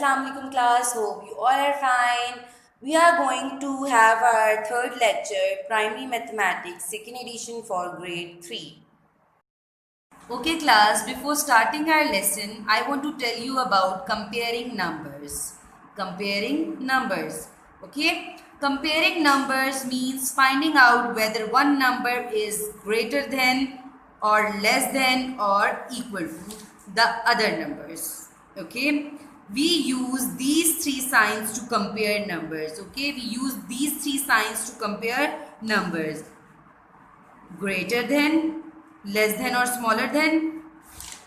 Assalamualaikum class, hope you all are fine. We are going to have our third lecture, Primary Mathematics, second edition for grade 3. Okay class, before starting our lesson, I want to tell you about comparing numbers. Comparing numbers. Okay? Comparing numbers means finding out whether one number is greater than or less than or equal to the other numbers. Okay? We use these three signs to compare numbers. Okay? We use these three signs to compare numbers. Greater than, less than or smaller than,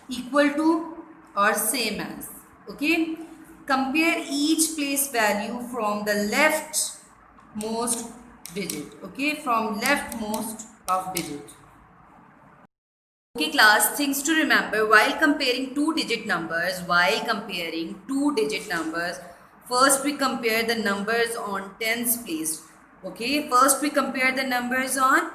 equal to or same as. Okay, compare each place value from the leftmost digit. Okay, from leftmost of digit. Okay class, things to remember while comparing two digit numbers, first we compare the numbers on tens place. Okay, first we compare the numbers on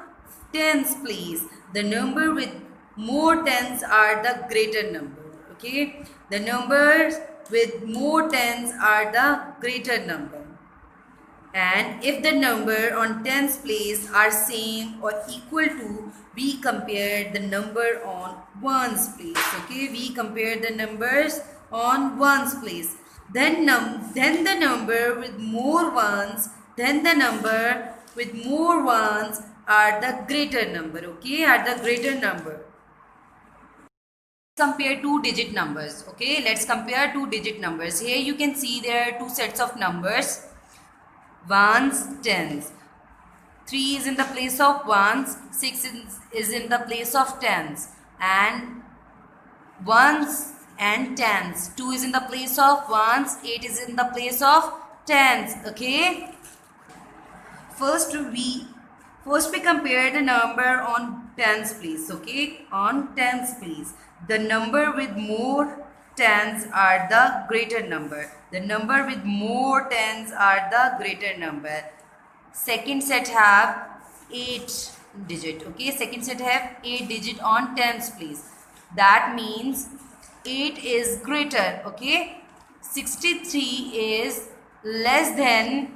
tens place. The number with more tens are the greater number. Okay, the numbers with more tens are the greater number. And if the number on tens place are same or equal to, we compare the number on ones place. Okay, we compare the numbers on ones place. Then the number with more ones, then the number with more ones are the greater number. Okay, are the greater number. Compare two digit numbers. Okay, let's compare two digit numbers. Here you can see there are two sets of numbers, ones, tens. 3 is in the place of ones, 6 is in the place of tens, and ones and tens. 2 is in the place of ones, 8 is in the place of tens. Okay. First we compare the number on tens place. Okay, on tens place. The number with more tens are the greater number. The number with more tens are the greater number. Second set have 8 digit. Okay, second set have 8 digit on tens place. That means 8 is greater. Okay, 63 is less than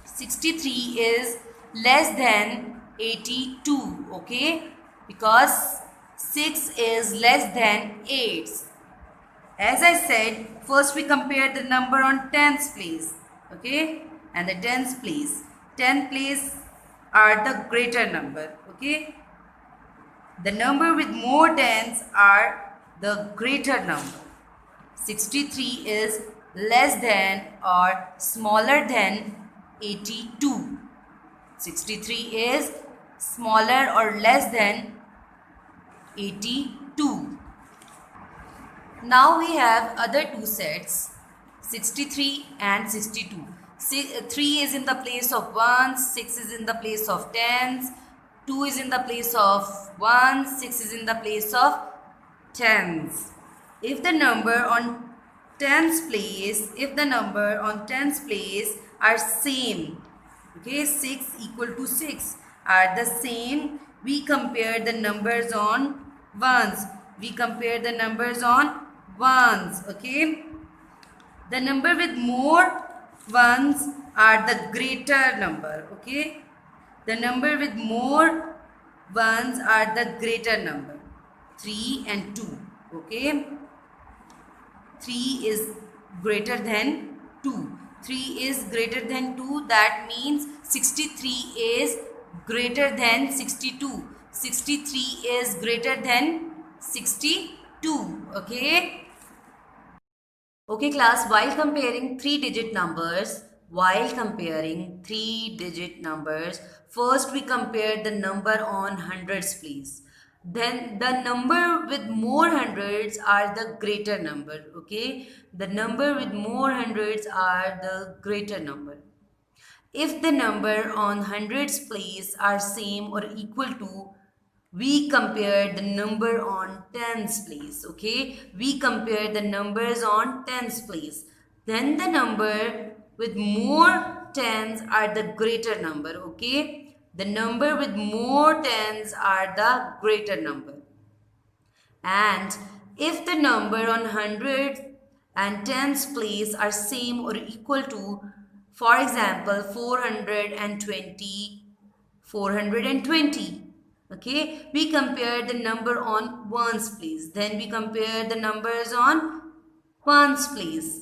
63 is less than 82. Okay, because 6 is less than 8. As I said, first we compare the number on tens place. Okay, and the tens place. 10 place are the greater number. Okay, the number with more tens are the greater number. 63 is less than or smaller than 82. 63 is smaller or less than 82. Now we have other two sets, 63 and 62. 3 is in the place of ones, 6 is in the place of tens, 2 is in the place of ones, 6 is in the place of tens. If the number on tens place are same, okay, 6 equal to 6 are the same, we compare the numbers on ones. Okay, the number with more ones are the greater number. Okay, the number with more ones are the greater number. 3 and 2. Okay, 3 is greater than 2. 3 is greater than 2. That means 63 is greater than 62. 63 is greater than 62. Okay. Okay class, while comparing three digit numbers, first we compare the number on hundreds place. Then the number with more hundreds are the greater number. Okay, the number with more hundreds are the greater number. If the number on hundreds place are same or equal to, we compare the number on tens place. Okay, we compare the numbers on tens place. Then the number with more tens are the greater number. Okay, the number with more tens are the greater number. And if the number on hundreds and tens place are same or equal to, for example, 420, 420. Okay, we compare the number on ones place. Then we compare the numbers on ones place.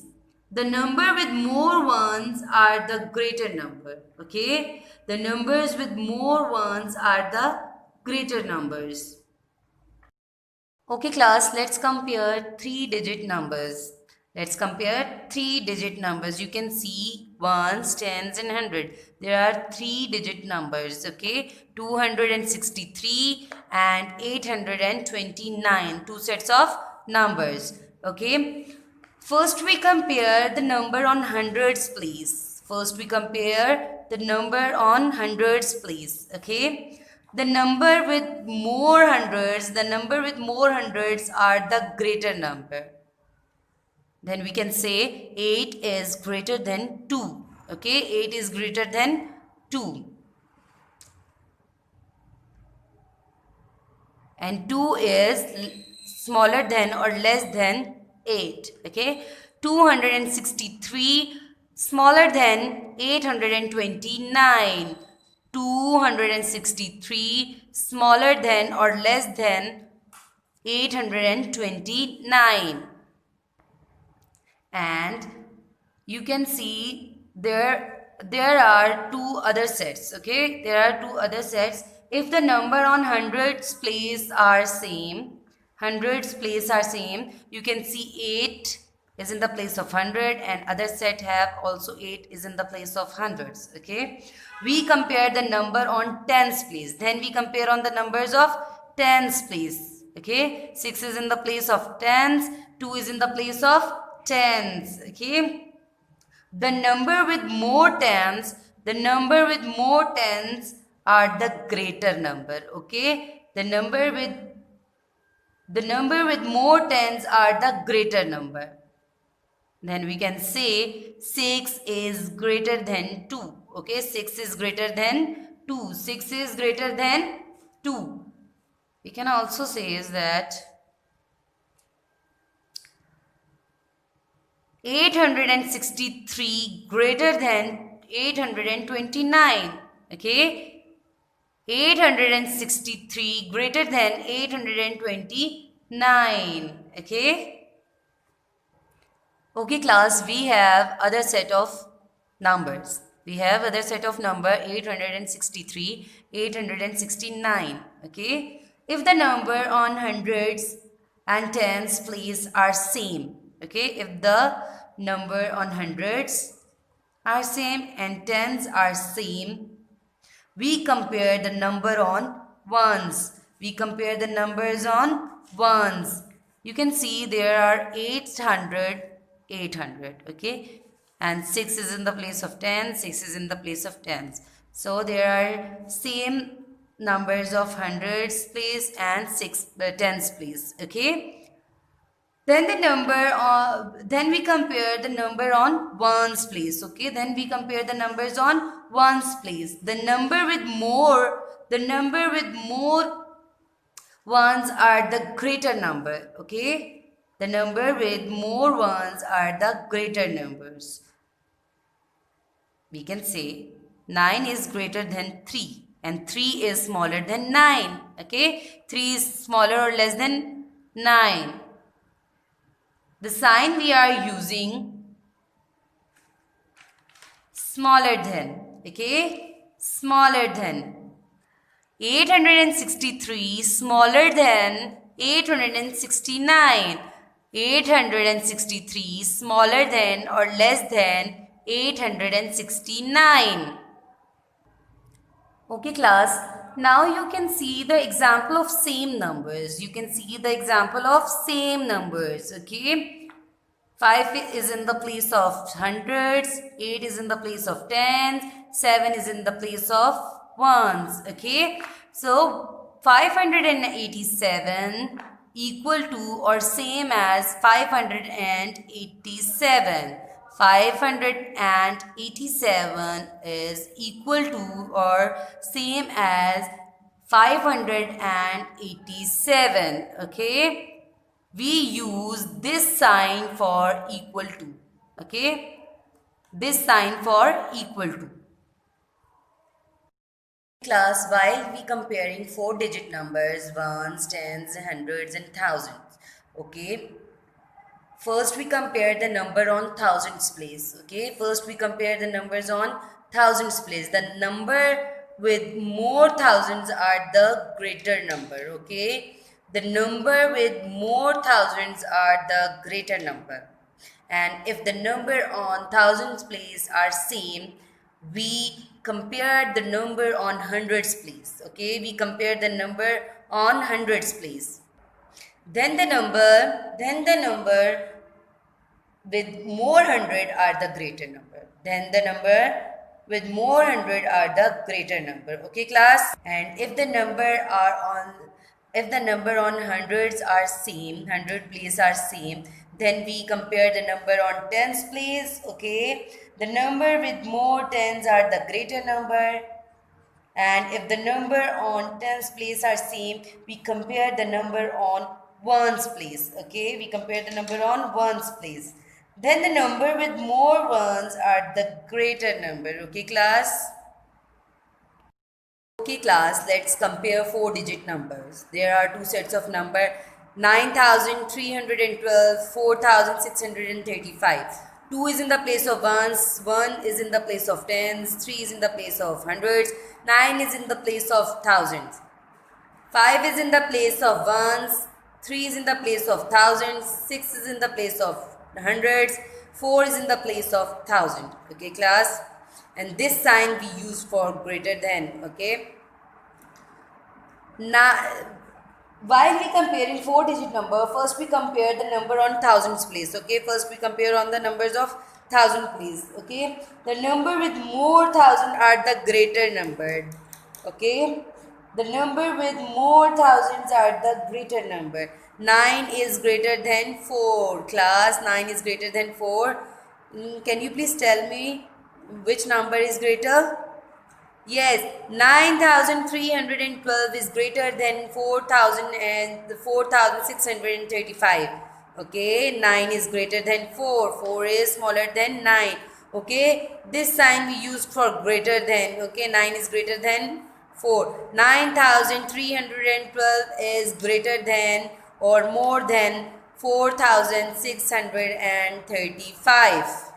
The number with more ones are the greater number. Okay, the numbers with more ones are the greater numbers. Okay class, let's compare three-digit numbers. Let's compare three-digit numbers. You can see ones, tens and hundred. There are three-digit numbers, okay? 263 and 829. Two sets of numbers, okay? First we compare the number on hundreds place. First we compare the number on hundreds place, okay? The number with more hundreds, are the greater number. Then we can say 8 is greater than 2. Okay, 8 is greater than 2. And 2 is smaller than or less than 8. Okay, 263 smaller than 829. 263 smaller than or less than 829. And you can see there are two other sets. Okay, there are two other sets. If the number on hundreds place are same, you can see 8 is in the place of 100 and other set have also 8 is in the place of hundreds. Okay, we compare the number on tens place. Then we compare on the numbers of tens place. Okay, 6 is in the place of tens, 2 is in the place of tens. Okay, the number with more tens are the greater number. Okay, the number with more tens are the greater number. Then we can say 6 is greater than 2. Okay, 6 is greater than 2. 6 is greater than 2. We can also say is that 863 greater than 829. Okay, 863 greater than 829. Okay class, we have other set of numbers. We have other set of number 863, 869. Okay, if the number on hundreds and tens place are same. Okay, if the number on hundreds are same and tens are same, we compare the number on ones. We compare the numbers on ones. You can see there are 800, 800. Okay, and 6 is in the place of 10, 6 is in the place of tens. So there are same numbers of hundreds place and tens place. Okay, then then we compare the number on ones place. Okay, then we compare the numbers on ones place. The number with more ones are the greater number. Okay, the number with more ones are the greater numbers. We can say 9 is greater than 3 and 3 is smaller than 9. Okay, 3 is smaller or less than 9. The sign we are using smaller than. Okay, smaller than. 863 smaller than 869. 863 smaller than or less than 869. Okay class, now you can see the example of same numbers. Okay, 5 is in the place of hundreds, 8 is in the place of tens, 7 is in the place of ones. Okay, so 587 equal to or same as 587. 587 is equal to or same as 587. Okay, we use this sign for equal to. Okay, this sign for equal to. Class, while we comparing 4-digit numbers, ones, tens, hundreds and thousands. Okay, first we compare the number on thousands place. Okay, first we compare the numbers on thousands place. The number with more thousands are the greater number. Okay, the number with more thousands are the greater number. And if the number on thousands place are same, we compare the number on hundreds place. Okay, we compare the number on hundreds place. Then the number with more hundred are the greater number. Then the number with more hundred are the greater number. Okay, class. And if the number on hundreds are same, hundred place are same, then we compare the number on tens place. Okay, the number with more tens are the greater number. And if the number on tens place are same, we compare the number on ones place. Okay, we compare the number on ones place. Then the number with more ones are the greater number. Okay, class. Okay, class, let's compare 4-digit numbers. There are two sets of number: 9,312, 4,635. 2 is in the place of ones, 1 is in the place of tens, 3 is in the place of hundreds, 9 is in the place of thousands. 5 is in the place of ones, 3 is in the place of thousands, 6 is in the place of hundreds, 4 is in the place of thousand. Okay, class. And this sign we use for greater than. Okay. Now, while we comparing 4-digit number, first we compare the number on thousands place. Okay, first we compare on the numbers of thousand place. Okay, the number with more thousand are the greater number. Okay, the number with more thousands are the greater number. 9 is greater than 4. Class, 9 is greater than 4. Can you please tell me which number is greater? Yes, 9,312 is greater than 4,000 and 4,635. Okay, 9 is greater than 4. 4 is smaller than 9. Okay, this sign we used for greater than. Okay, 9 is greater than 4. 9,312 is greater than or more than 4,635.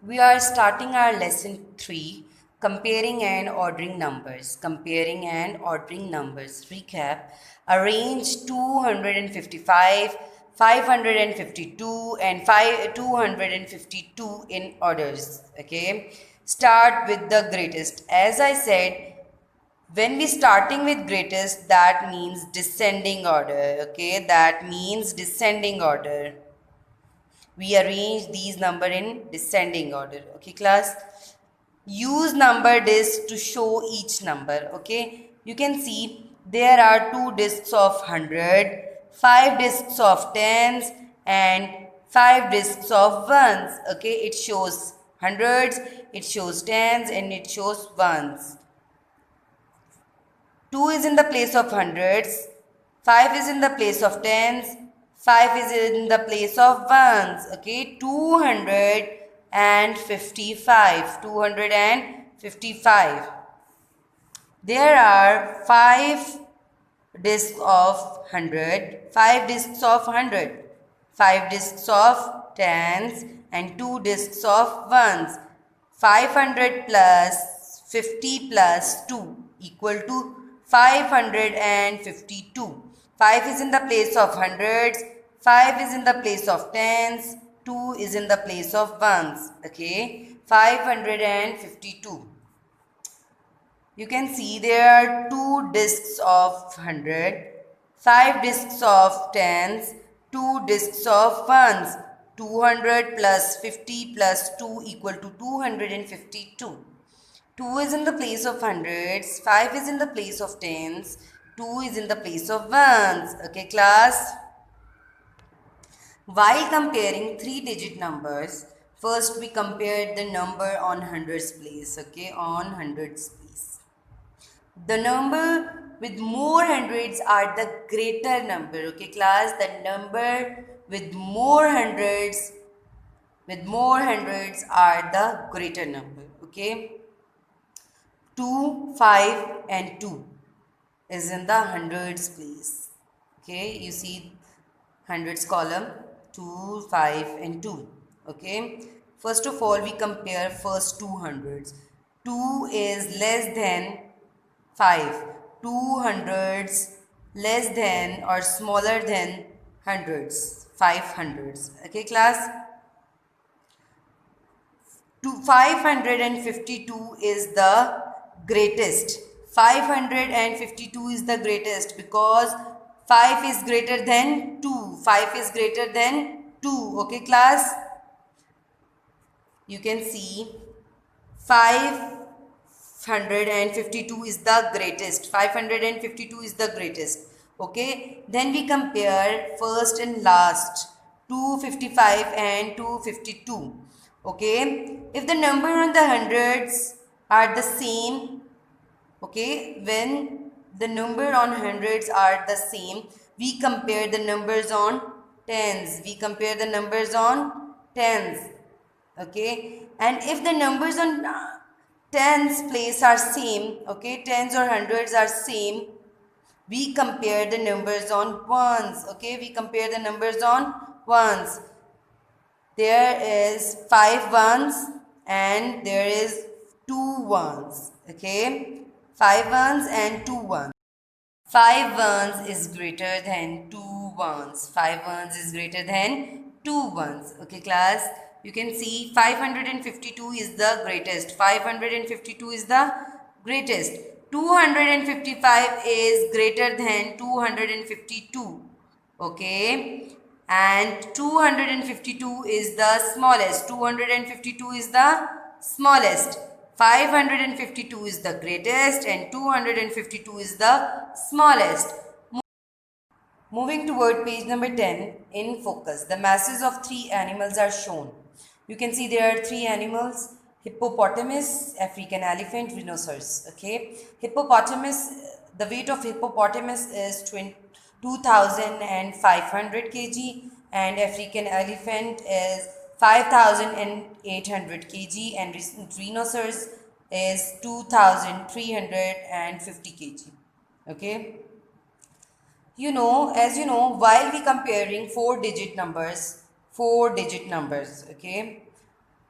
We are starting our lesson 3, comparing and ordering numbers. Comparing and ordering numbers. Recap. Arrange 255, 552 and 252 in orders. Okay. Start with the greatest. As I said, when we starting with greatest, that means descending order. Okay. That means descending order. We arrange these number in descending order. Okay, class. Use number discs to show each number. Okay, you can see there are 2 discs of 100, 5 discs of tens and 5 discs of ones. Okay, it shows hundreds, it shows tens and it shows ones. 2 is in the place of hundreds, 5 is in the place of tens, 5 is in the place of ones. Okay, 255. 255. There are 5 discs of 100, 5 discs of 100, 5 discs of tens and 2 discs of ones. 500 plus 50 plus 2 equal to 552. 5 is in the place of hundreds, 5 is in the place of tens, 2 is in the place of ones. Okay, 552. You can see there are 2 discs of 100, 5 discs of tens, 2 discs of ones. 200 plus 50 plus 2 equal to 252. 2 is in the place of hundreds, 5 is in the place of tens, 2 is in the place of ones. Okay, class. While comparing 3-digit numbers, first we compare the number on hundreds place. Okay, on hundreds place. The number with more hundreds are the greater number. Okay, class, the number with more hundreds are the greater number. Okay, 2, 5 and 2 is in the hundreds place. Okay, you see hundreds column, 2, 5 and 2. Okay, first of all we compare first two hundreds. 2 is less than 5. 200s less than or smaller than hundreds. 500s. Okay, class? 552 is the greatest. 552 is the greatest because 5 is greater than 2. 5 is greater than 2. Okay, class? You can see 552 is the greatest. 552 is the greatest. Okay, then we compare first and last, 255 and 252. Okay, if the number on the hundreds are the same, okay, when the number on hundreds are the same, we compare the numbers on tens. We compare the numbers on tens. Okay, and if the numbers on tens place are same, okay, tens or hundreds are same, we compare the numbers on ones. Okay, we compare the numbers on ones. There is 5 ones and there is 2 ones. Okay, 5 ones and 2 ones. 5 ones is greater than 2 ones. 5 ones is greater than 2 ones. Okay, class? You can see 552 is the greatest. 552 is the greatest. 255 is greater than 252. Okay? And 252 is the smallest. 252 is the smallest. 552 is the greatest and 252 is the smallest. Moving toward page number 10, in focus, the masses of 3 animals are shown. You can see there are 3 animals: hippopotamus, African elephant, rhinoceros. Okay, hippopotamus, the weight of hippopotamus is 2,500 kg and African elephant is 5,800 kg and rhinoceros is 2,350 kg. Okay. As you know, while we comparing 4-digit numbers, okay,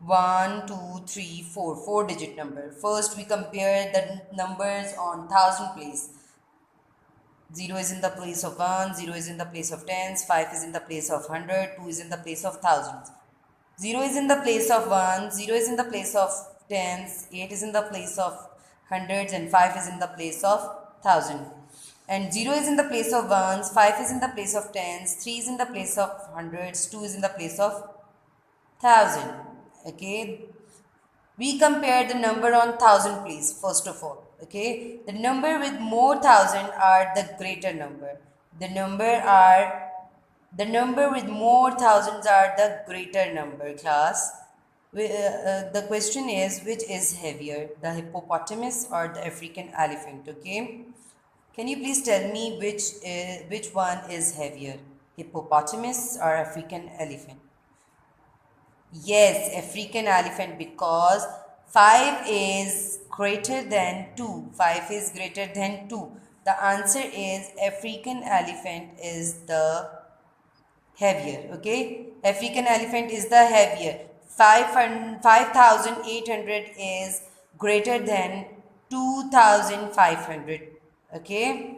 1, 2, 3, 4, 4-digit number. First, we compare the numbers on thousand place. 0 is in the place of 1, 0 is in the place of tens, 5 is in the place of 100, 2 is in the place of thousands. 0 is in the place of 1, 0 is in the place of tens, 8 is in the place of hundreds and 5 is in the place of thousand. And 0 is in the place of ones, 5 is in the place of tens, 3 is in the place of hundreds, 2 is in the place of thousand. Okay, we compare the number on thousand place first of all. Okay, the number with more thousand are the greater number. The number with more thousands are the greater number, class. The question is, which is heavier, the hippopotamus or the African elephant? Okay, can you please tell me which one is heavier, hippopotamus or African elephant? Yes, African elephant, because 5 is greater than 2. 5 is greater than 2. The answer is African elephant is the heavier. Okay, African elephant is the heavier. 5,800 is greater than 2,500. Okay.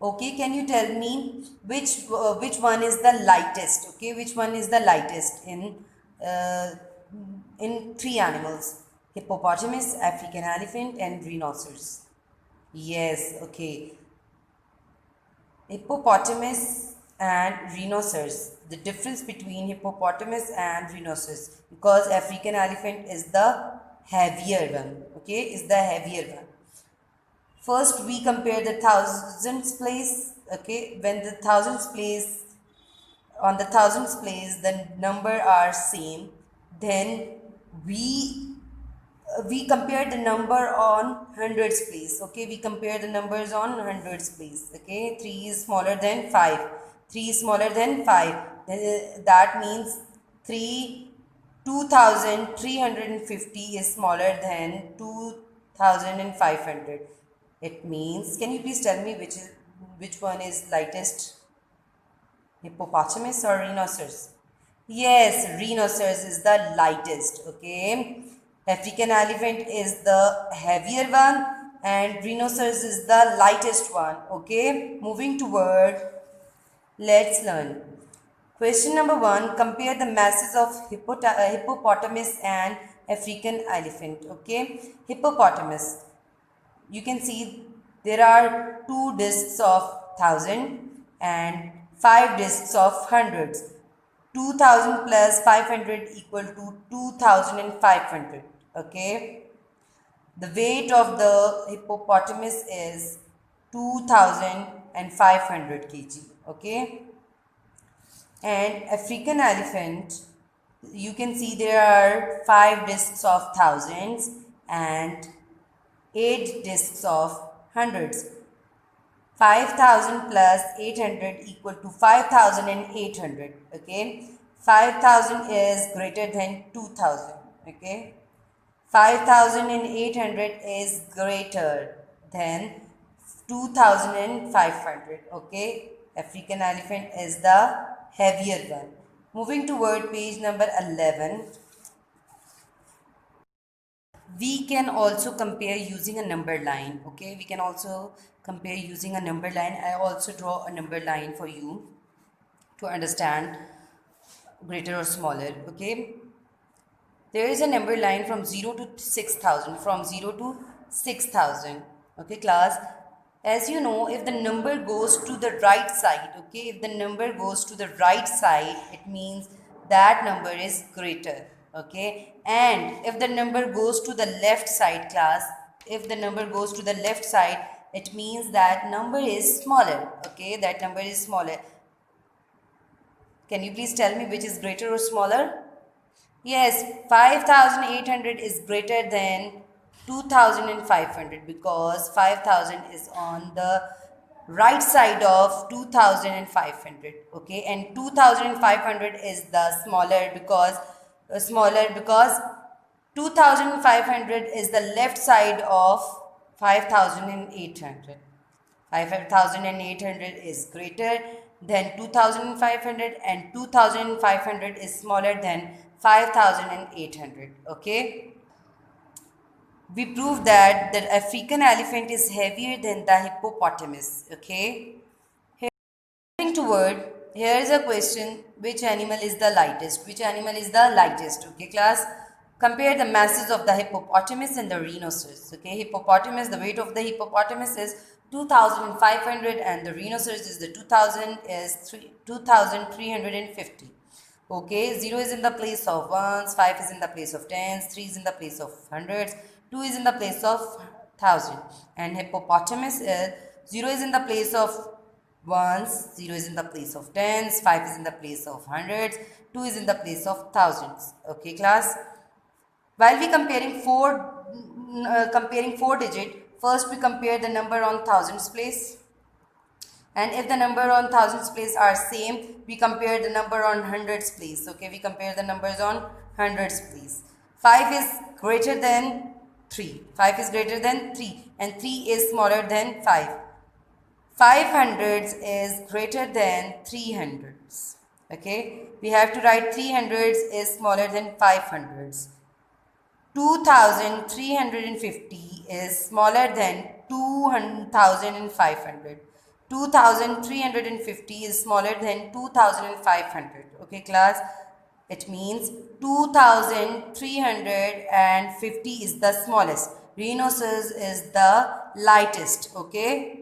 Okay, can you tell me which one is the lightest? Okay, which one is the lightest in 3 animals: hippopotamus, African elephant, and rhinoceros? Yes. Okay, hippopotamus and rhinoceros. The difference between hippopotamus and rhinoceros, because African elephant is the heavier one. Okay, is the heavier one. First, we compare the thousands place. Okay, when the thousands place, on the thousands place, the number are same. Then we we compare the number on hundreds place. Okay, we compare the numbers on hundreds place. Okay, 3 is smaller than 5. 3 is smaller than 5. That means 3 2350 is smaller than 2500. It means, can you please tell me which one is lightest? Hippopotamus or rhinoceros? Yes, rhinoceros is the lightest. Okay. African elephant is the heavier one and rhinoceros is the lightest one. Okay. Moving toward, let's learn. Question number 1. Compare the masses of hippopotamus and African elephant. Okay. Hippopotamus. You can see there are 2 discs of 1000 and 5 discs of hundreds. 2000 plus 500 equal to 2500. Okay. The weight of the hippopotamus is 2500 kg. Okay. And African elephant, you can see there are 5 discs of thousands and 8 discs of hundreds. 5000 plus 800 equal to 5800. Okay. 5000 is greater than 2000. Okay. 5800 is greater than 2500. Okay. African elephant is the heavier one. Moving toward page number 11. We can also compare using a number line. Okay, we can also compare using a number line. I also draw a number line for you to understand greater or smaller. Okay, there is a number line from 0 to 6000, from 0 to 6000. Okay, class, as you know, if the number goes to the right side, okay, if the number goes to the right side, it means that number is greater. Okay, and if the number goes to the left side, class, if the number goes to the left side, it means that number is smaller. Okay, that number is smaller. Can you please tell me which is greater or smaller? Yes, 5800 is greater than 2500 because 5000 is on the right side of 2500. Okay, and 2500 is the smaller because 2500 is the left side of 5800. 5800 is greater than 2500 and 2500 is smaller than 5800. Okay, we proved that the African elephant is heavier than the hippopotamus. Okay, moving toward, here is a question: which animal is the lightest? Which animal is the lightest? Okay, class, compare the masses of the hippopotamus and the rhinoceros. Okay, hippopotamus, the weight of the hippopotamus is 2500 and the rhinoceros is the 2350. Okay, 0 is in the place of ones, 5 is in the place of tens, 3 is in the place of hundreds, 2 is in the place of thousand. And hippopotamus is 0 is in the place of ones, 0 is in the place of tens, 5 is in the place of hundreds, 2 is in the place of thousands. Okay, class. While we comparing four digit, first we compare the number on thousands place. And if the number on thousands place are same, we compare the number on hundreds place. Okay, we compare the numbers on hundreds place. 5 is greater than 3. 5 is greater than 3 and 3 is smaller than 5. 5 hundreds is greater than 3 hundreds. Okay, we have to write 3 hundreds is smaller than 5 hundreds. 2350 is smaller than 2500. 2350 is smaller than 2500. Okay, class, it means 2350 is the smallest. Rhinoceros is the lightest. Okay,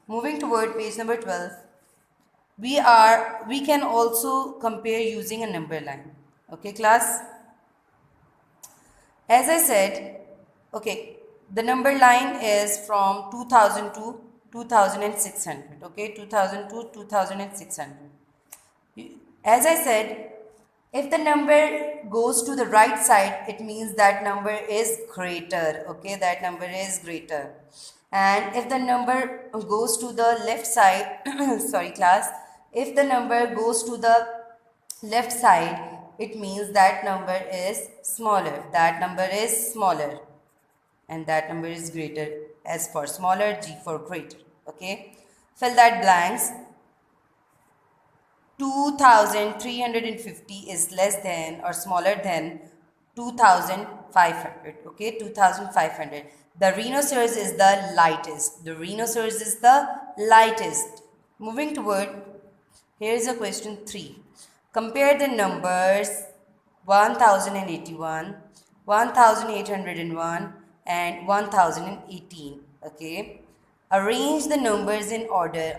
moving toward page number 12. We can also compare using a number line. Okay, class, as I said, okay, the number line is from 2000 to 2600. Okay, 2000 to 2600. As I said, If the number goes to the right side, it means that number is greater. Okay, that number is greater. And if the number goes to the left side, sorry class, if the number goes to the left side, it means that number is smaller. That number is smaller. And that number is greater. S for smaller, G for greater. Okay, fill that blanks. 2350 is less than or smaller than 2500. Okay, 2500. The rhinoceros is the lightest. The rhinoceros is the lightest. Moving toward, here is a question 3. Compare the numbers 1081, 1801 and 1018. Okay, arrange the numbers in order.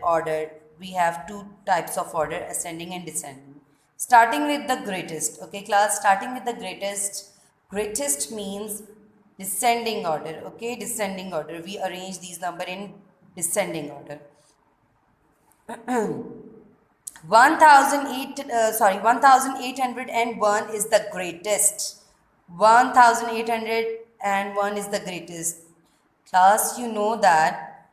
We have two types of order, ascending and descending. Starting with the greatest. Okay class, starting with the greatest. Greatest means descending order. Okay, descending order. We arrange these number in descending order. 1801 is the greatest. 1801 is the greatest. Class, you know that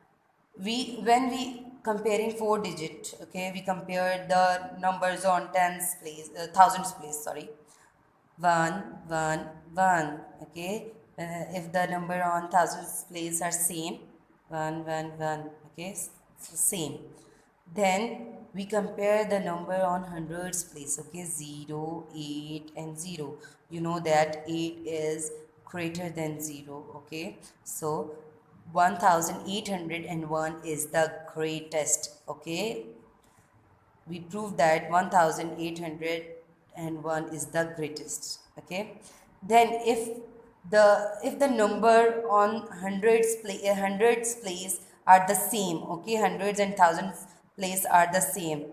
when we comparing 4 digit, okay, we compare the numbers on tens place, thousands place, sorry. 1 1 1. Okay, if the number on thousands place are same, 1 1 1. Okay, same. Then we compare the number on hundreds place. Okay, 0, 8 and 0. You know that 8 is greater than 0. Okay, so 1801 is the greatest. Okay, we proved that 1801 is the greatest. Okay, then if the number on hundreds place are the same. Okay, hundreds and thousands place are the same.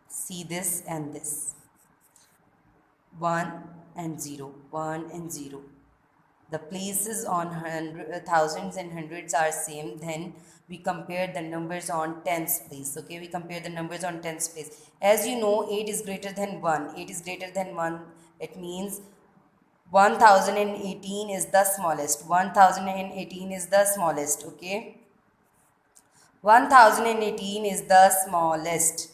See this and this, 1 and 0, 1 and 0. The places on thousands and hundreds are same. Then we compare the numbers on tens place. Okay, we compare the numbers on tens place. As you know, 8 is greater than 1. 8 is greater than 1. It means 1018 is the smallest. 1018 is the smallest. Okay, 1018 is the smallest.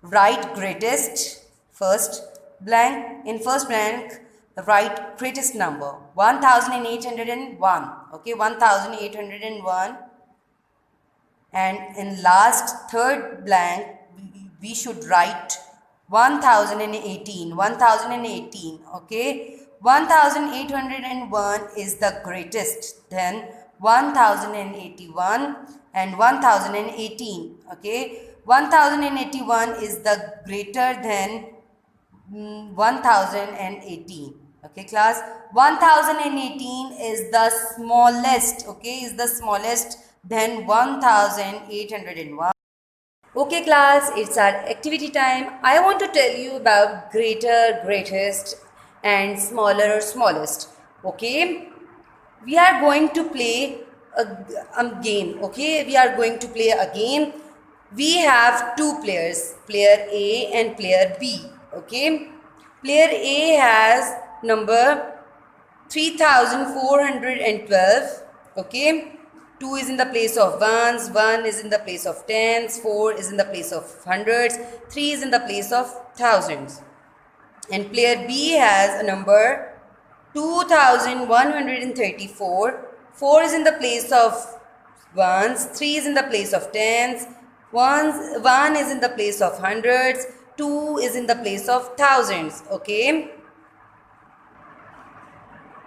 Write greatest first blank. In first blank, write greatest number 1801. Okay, 1801. And in last third blank, we should write 1018. 1018. Okay, 1801 is the greatest. Then 1081 and 1018. Okay, 1081 is the greater than 1018. Okay class, 1018 is the smallest. Okay, is the smallest than 1801. Okay class, it's our activity time. I want to tell you about greater, greatest and smaller or smallest. Okay, we are going to play a game. Okay, we are going to play a game. We have two players, player A and player B. Okay, player A has number 3412. Okay, 2 is in the place of ones, 1 is in the place of tens, 4 is in the place of hundreds, 3 is in the place of thousands. And player B has a number 2134. 4 is in the place of ones, 3 is in the place of tens, 1 is in the place of hundreds, 2 is in the place of thousands. Okay.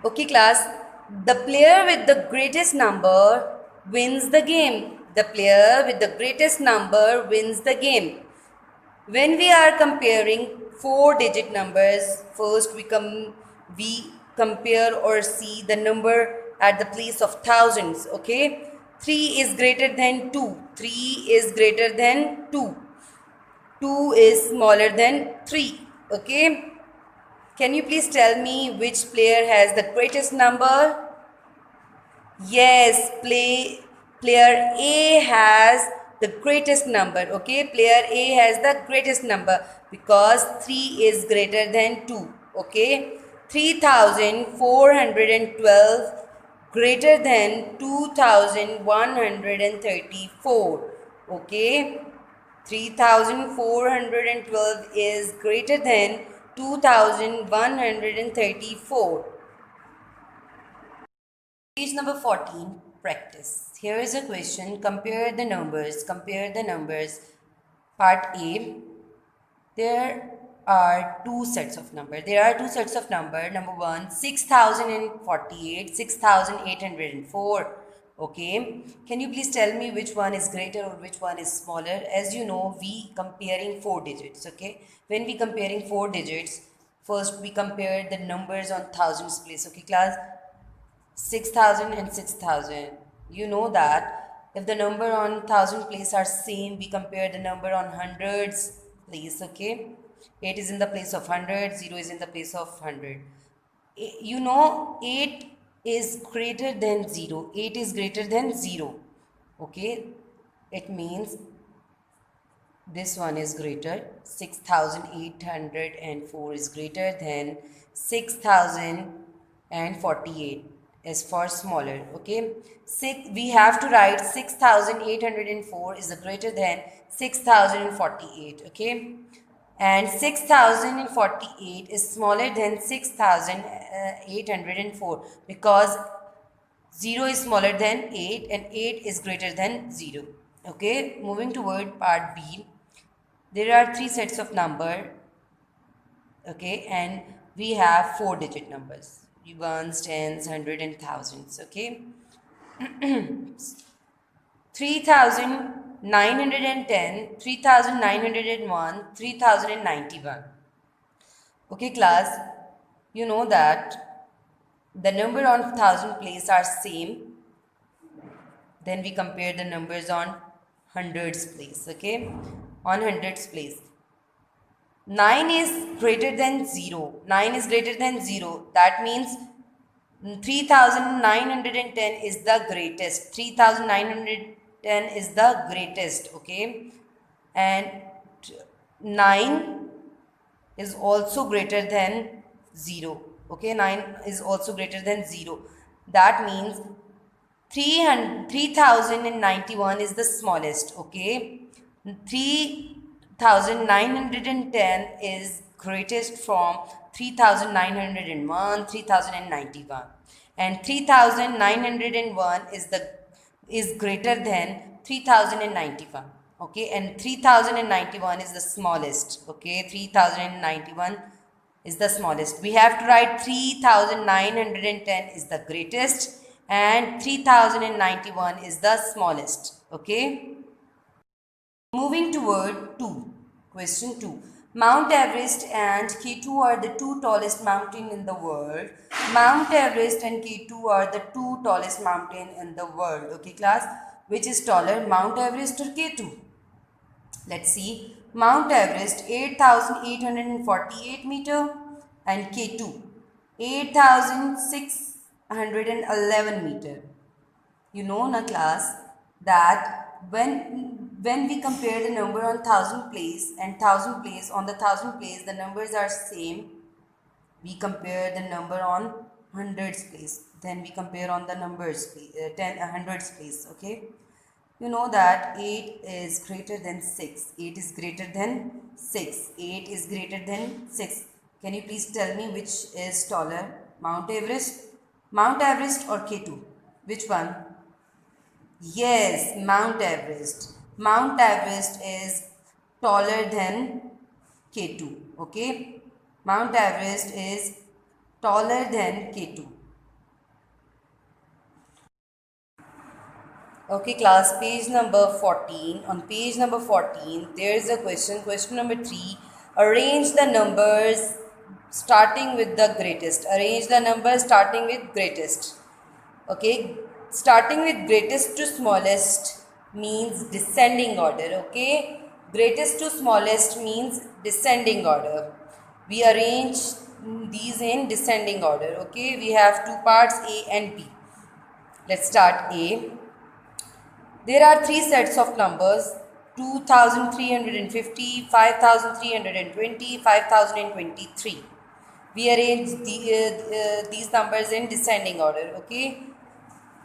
Okay class, the player with the greatest number wins the game. The player with the greatest number wins the game. When we are comparing 4-digit numbers, first we compare or see the number at the place of thousands. Okay, 3 is greater than 2. 3 is greater than 2. 2 is smaller than 3. Okay, can you please tell me which player has the greatest number? Yes, player A has the greatest number. Okay, player A has the greatest number because 3 is greater than 2. Okay, 3412 greater than 2134. Okay, 3412 is greater than 2134. Page number 14, practice. Here is a question. Compare the numbers. Compare the numbers. Part A. There are two sets of number. There are two sets of number. Number one, 6048, 6804. Okay. Can you please tell me which one is greater or which one is smaller? As you know, we comparing four digits. Okay. When we comparing four digits, first we compare the numbers on thousands place. Okay, class. 6000 and 6000. You know that if the number on thousand place are same, we compare the number on hundreds place. Okay, 8 is in the place of 100, 0 is in the place of 100. You know 8 is greater than 0. 8 is greater than 0. Okay, it means this one is greater. 6804 is greater than 6048 is for smaller. Okay, we have to write 6804 is greater than 6048. Okay, and 6048 is smaller than 6804 because 0 is smaller than 8 and 8 is greater than 0. Okay, moving toward part B. There are three sets of number. Okay, and we have four digit numbers: ones, tens, hundred, and thousands. Okay, 3910, 3901, 3091. Okay, class, you know that the number on thousand place are same. Then we compare the numbers on hundreds place. Okay, on hundreds place, 9 is greater than 0. 9 is greater than 0. That means 3910 is the greatest. 3910 is the greatest. Okay, and 9 is also greater than 0. Okay, 9 is also greater than 0. That means 3091 is the smallest. Okay, 3910 is greatest from 3901, 3091, and 3901 is greater than 3091. Okay, and 3091 is the smallest. Okay, 3091 is the smallest. We have to write 3910 is the greatest and 3091 is the smallest. Okay, moving toward 2. Question 2. Mount Everest and K2 are the two tallest mountains in the world. Mount Everest and K2 are the two tallest mountains in the world. Okay, class, which is taller, Mount Everest or K2? Let's see. Mount Everest 8848 meter and K2 8611 meter. You know, na class, that when we compare the number on thousand place and thousand place, on the thousand place the numbers are same, we compare the number on hundreds place, then we compare on the numbers place, hundreds place. Okay, you know that 8 is greater than 6. 8 is greater than 6. 8 is greater than 6. Can you please tell me which is taller, Mount Everest or K2? Which one? Yes, Mount Everest. Mount Everest is taller than K2. Okay, Mount Everest is taller than K2. Okay, class, page number 14. On page number 14, there is a question. Question number 3. Arrange the numbers starting with the greatest. Arrange the numbers starting with greatest. Okay, starting with greatest to smallest means descending order. Okay, greatest to smallest means descending order. We arrange these in descending order. Okay, we have two parts, A and B. Let's start A. There are three sets of numbers: 2350, 5320, 5023. We arrange these numbers in descending order. Okay.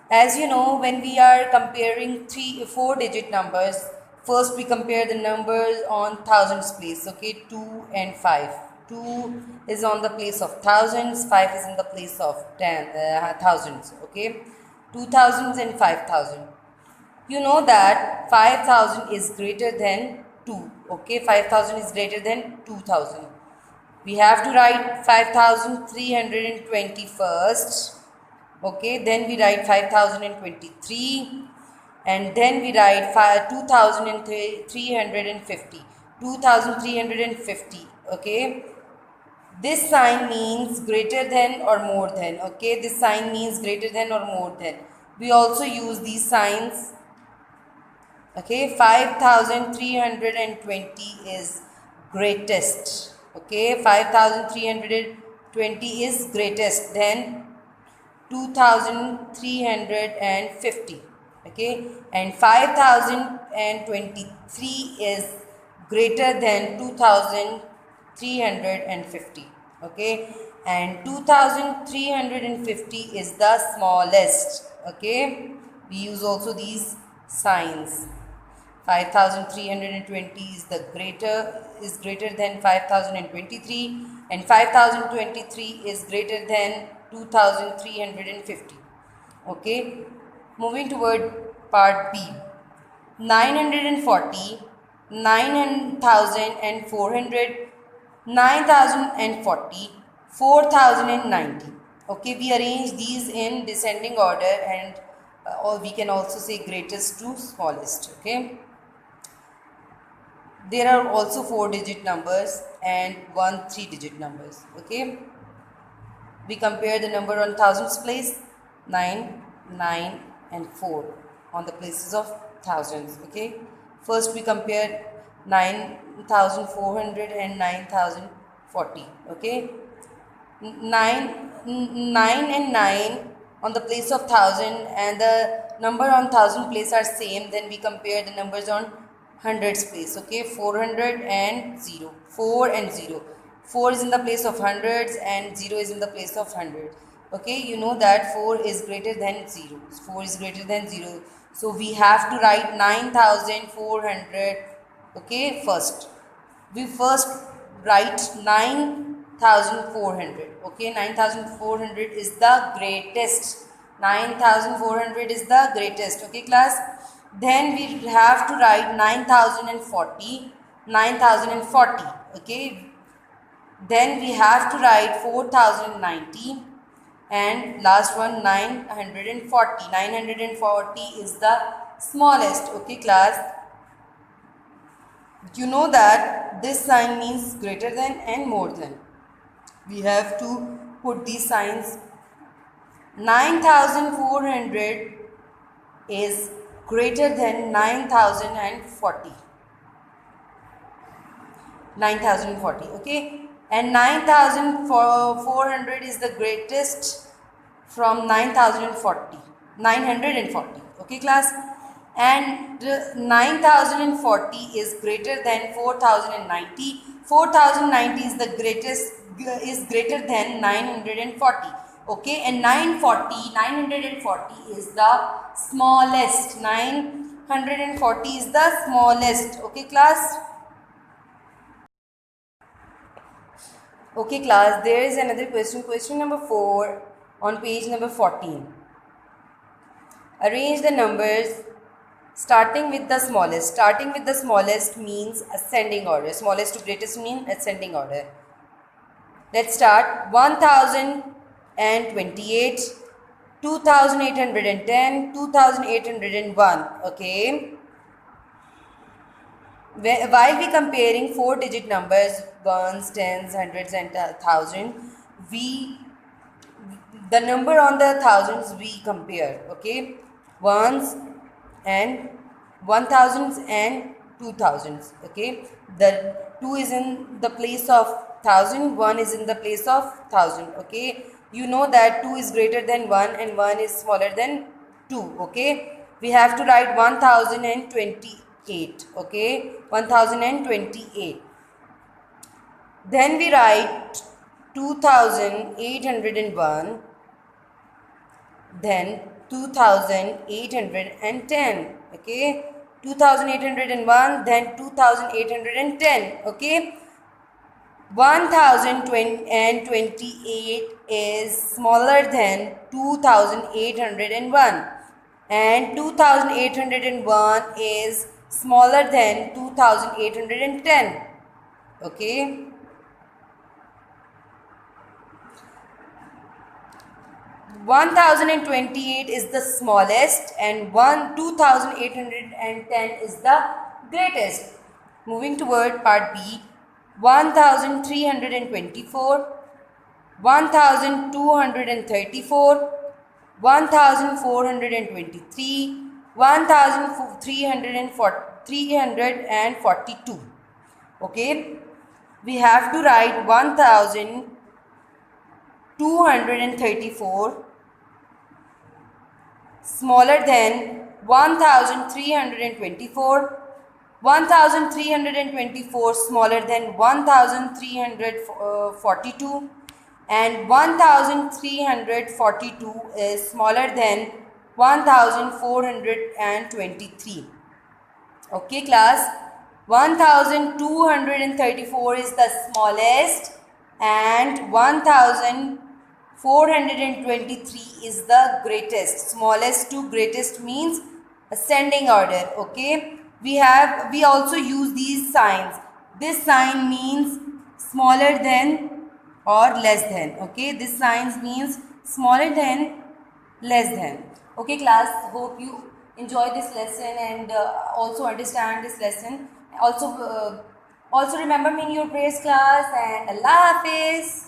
As you know, when we are comparing four digit numbers, first we compare the numbers on thousands place. Okay, 2 and 5. 2 is on the place of thousands, 5 is in the place of thousands. Okay, 2000s and 5000. You know that 5000 is greater than 2. Okay, 5000 is greater than 2000. We have to write 5320 first. Okay, then we write 5023, and then we write 2350. 2350. Okay, this sign means greater than or more than. Okay, this sign means greater than or more than. We also use these signs. Okay, 5320 is greatest. Okay, 5320 is greatest than 2350. Okay, and 5023 is greater than 2350. Okay, and 2350 is the smallest. Okay, we use also these signs. 5320 is greater than 5023, and 5023 is greater than 2350. Okay, moving toward part B. 940, 9400, 9040, 4090. Okay, we arrange these in descending order, and or we can also say greatest to smallest. Okay, there are also 4-digit numbers and 3-digit numbers. Okay, we compare the number on thousands place, 9, 9 and 4 on the places of thousands. Okay, first we compare 9400 and 9040. Okay, 9 and 9 on the place of thousand, and the number on thousand place are same. Then we compare the numbers on hundreds place. Okay, 400 and 0, 4 and 0. 4 is in the place of hundreds and 0 is in the place of hundred. Okay, you know that 4 is greater than 0. 4 is greater than 0. So we have to write 9400. Okay, first. We first write 9400. Okay, 9400 is the greatest. 9400 is the greatest. Okay, class. Then we have to write 9040. 9040. Okay, then we have to write 4090, and last one 940. 940 is the smallest. Okay, class. You know that this sign means greater than and more than. We have to put these signs. 9400 is greater than 9040. 9040. Okay, and 9400 is the greatest from 9040. 940. Okay, class. And 9040 is greater than 4090. 4090 is the greatest, is greater than 940. Okay, and 940 is the smallest. 940 is the smallest. Okay, class. Okay, class, there is another question. Question number 4 on page number 14. Arrange the numbers starting with the smallest. Starting with the smallest means ascending order. Smallest to greatest means ascending order. Let's start. 1028, 2810, 2801. Okay. While we comparing 4-digit numbers, ones, tens, hundreds and thousand, the number on the thousands we compare. Okay, ones and 1000s and 2000s. Okay, the 2 is in the place of 1000, 1 is in the place of 1000. Okay, you know that 2 is greater than 1 and 1 is smaller than 2. Okay, we have to write 1028. Okay, 1028. Then we write 2801, then 2810. Okay, 2801, then 2810. Okay, 1028 is smaller than 2801, and 2801 is smaller than 2810. Okay, 1028 is the smallest and 2810 is the greatest. Moving toward part B, 1324, 1234, 1423, 1342. Okay, we have to write 1234 smaller than 1324, 1324 smaller than 1342, and 1342 is smaller than 1423. Okay class, 1234 is the smallest and 1423 is the greatest. Smallest to greatest means ascending order. Okay, we also use these signs. This sign means smaller than or less than. Okay, this sign means smaller than, less than. Okay class, hope you enjoy this lesson and also understand this lesson. Also remember me in your prayers class, and Allah Hafiz.